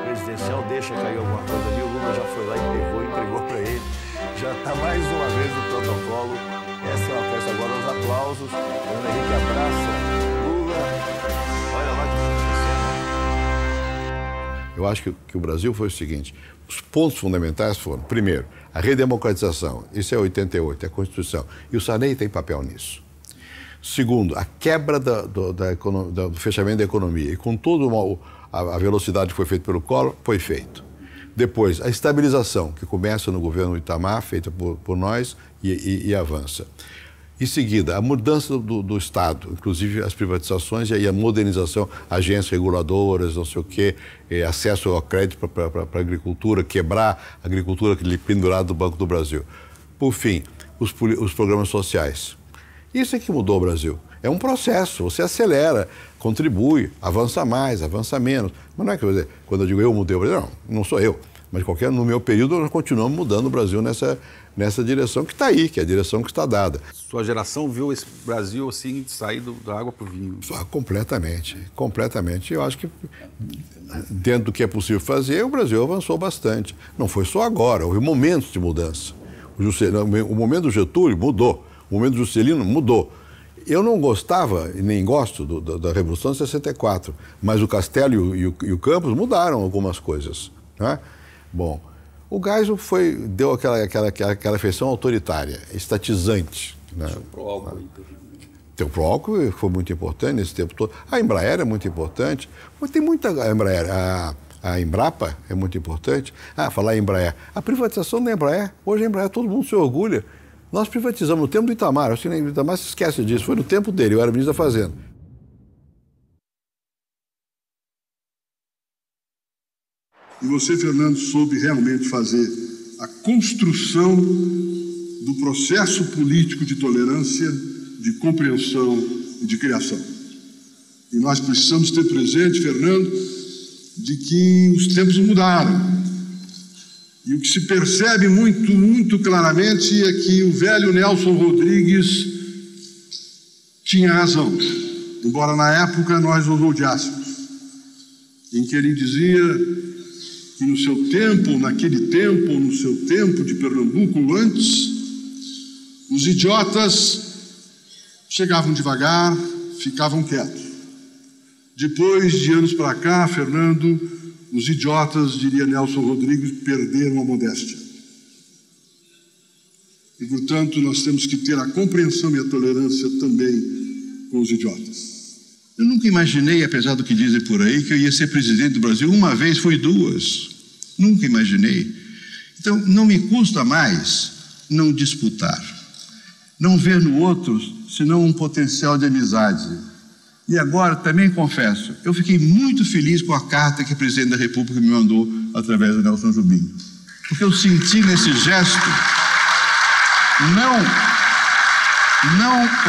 [SPEAKER 1] presidencial, deixa cair alguma coisa ali. O Lula já foi lá e pegou e entregou para ele. Já está mais uma vez no protocolo. Essa é uma festa agora, os aplausos. Fernando Henrique abraça Lula. Olha lá que
[SPEAKER 2] Eu acho que o Brasil foi o seguinte, os pontos fundamentais foram, primeiro, a redemocratização, isso é 88, é a Constituição, e o Sarney tem papel nisso. Segundo, a quebra do fechamento da economia, e com toda a velocidade que foi feita pelo Collor, foi feito. Depois, a estabilização, que começa no governo Itamar, feita por nós, e avança. Em seguida, a mudança do Estado, inclusive as privatizações e a modernização, agências reguladoras, não sei o quê, acesso ao crédito para a agricultura, quebrar a agricultura pendurada do Banco do Brasil. Por fim, os programas sociais. Isso é que mudou o Brasil. É um processo, você acelera, contribui, avança mais, avança menos. Mas não é que quando eu digo eu mudei o Brasil, não sou eu. Mas no meu período nós continuamos mudando o Brasil nessa direção que está aí, que é a direção que está dada.
[SPEAKER 10] Sua geração viu esse Brasil assim sair da água para o vinho?
[SPEAKER 2] Completamente, completamente. Eu acho que dentro do que é possível fazer, o Brasil avançou bastante. Não foi só agora, houve momentos de mudança. O momento do Getúlio mudou, o momento do Juscelino mudou. Eu não gostava e nem gosto da Revolução de 64, mas o Castelo e o Campos mudaram algumas coisas, né? Bom, o Geisel deu aquela feição autoritária, estatizante. Né? Tem o Proálcool foi muito importante nesse tempo todo. A Embraer é muito importante. Mas tem muita Embraer. A Embrapa é muito importante. Falar em Embraer. A privatização da Embraer, hoje a Embraer todo mundo se orgulha. Nós privatizamos no tempo do Itamar. Acho que o Itamar se esquece disso. Foi no tempo dele, eu era ministro da Fazenda.
[SPEAKER 14] E você, Fernando, soube realmente fazer a construção do processo político de tolerância, de compreensão e de criação. E nós precisamos ter presente, Fernando, de que os tempos mudaram. E o que se percebe muito, muito claramente é que o velho Nelson Rodrigues tinha razão, embora na época nós os odiássemos, em que ele dizia que no seu tempo, naquele tempo, no seu tempo de Pernambuco, antes, os idiotas chegavam devagar, ficavam quietos. Depois de anos para cá, Fernando, os idiotas, diria Nelson Rodrigues, perderam a modéstia. E, portanto, nós temos que ter a compreensão e a tolerância também com os idiotas.
[SPEAKER 22] Eu nunca imaginei, apesar do que dizem por aí, que eu ia ser presidente do Brasil. Uma vez, fui duas. Nunca imaginei. Então, não me custa mais não disputar. Não ver no outro, senão um potencial de amizade. E agora, também confesso, eu fiquei muito feliz com a carta que o presidente da República me mandou através do Nelson Jobim. Porque eu senti nesse gesto, não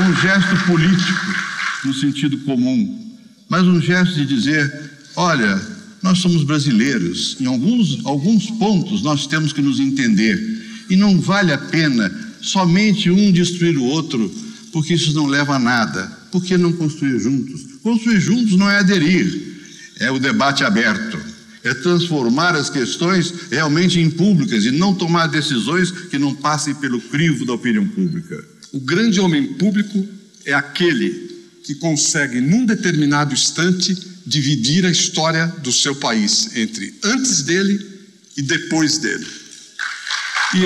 [SPEAKER 22] um gesto político, no sentido comum, mas um gesto de dizer, olha, nós somos brasileiros, em alguns pontos nós temos que nos entender, e não vale a pena somente um destruir o outro, porque isso não leva a nada. Por que não construir juntos? Construir juntos não é aderir, é o debate aberto, é transformar as questões realmente em públicas e não tomar decisões que não passem pelo crivo da opinião pública.
[SPEAKER 4] O grande homem público é aquele que consegue, num determinado instante, dividir a história do seu país entre antes dele e depois dele. E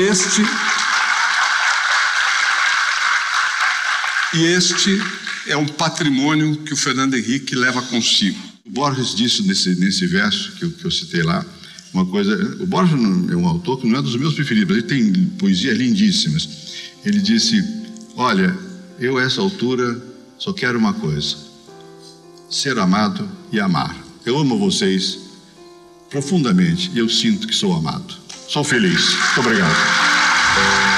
[SPEAKER 4] este é um patrimônio que o Fernando Henrique leva consigo.
[SPEAKER 22] O Borges disse nesse verso que eu citei lá, uma coisa... O Borges é um autor que não é dos meus preferidos, mas ele tem poesias lindíssimas. Ele disse, olha, eu a essa altura só quero uma coisa, ser amado e amar. Eu amo vocês profundamente e eu sinto que sou amado. Sou feliz. Muito obrigado.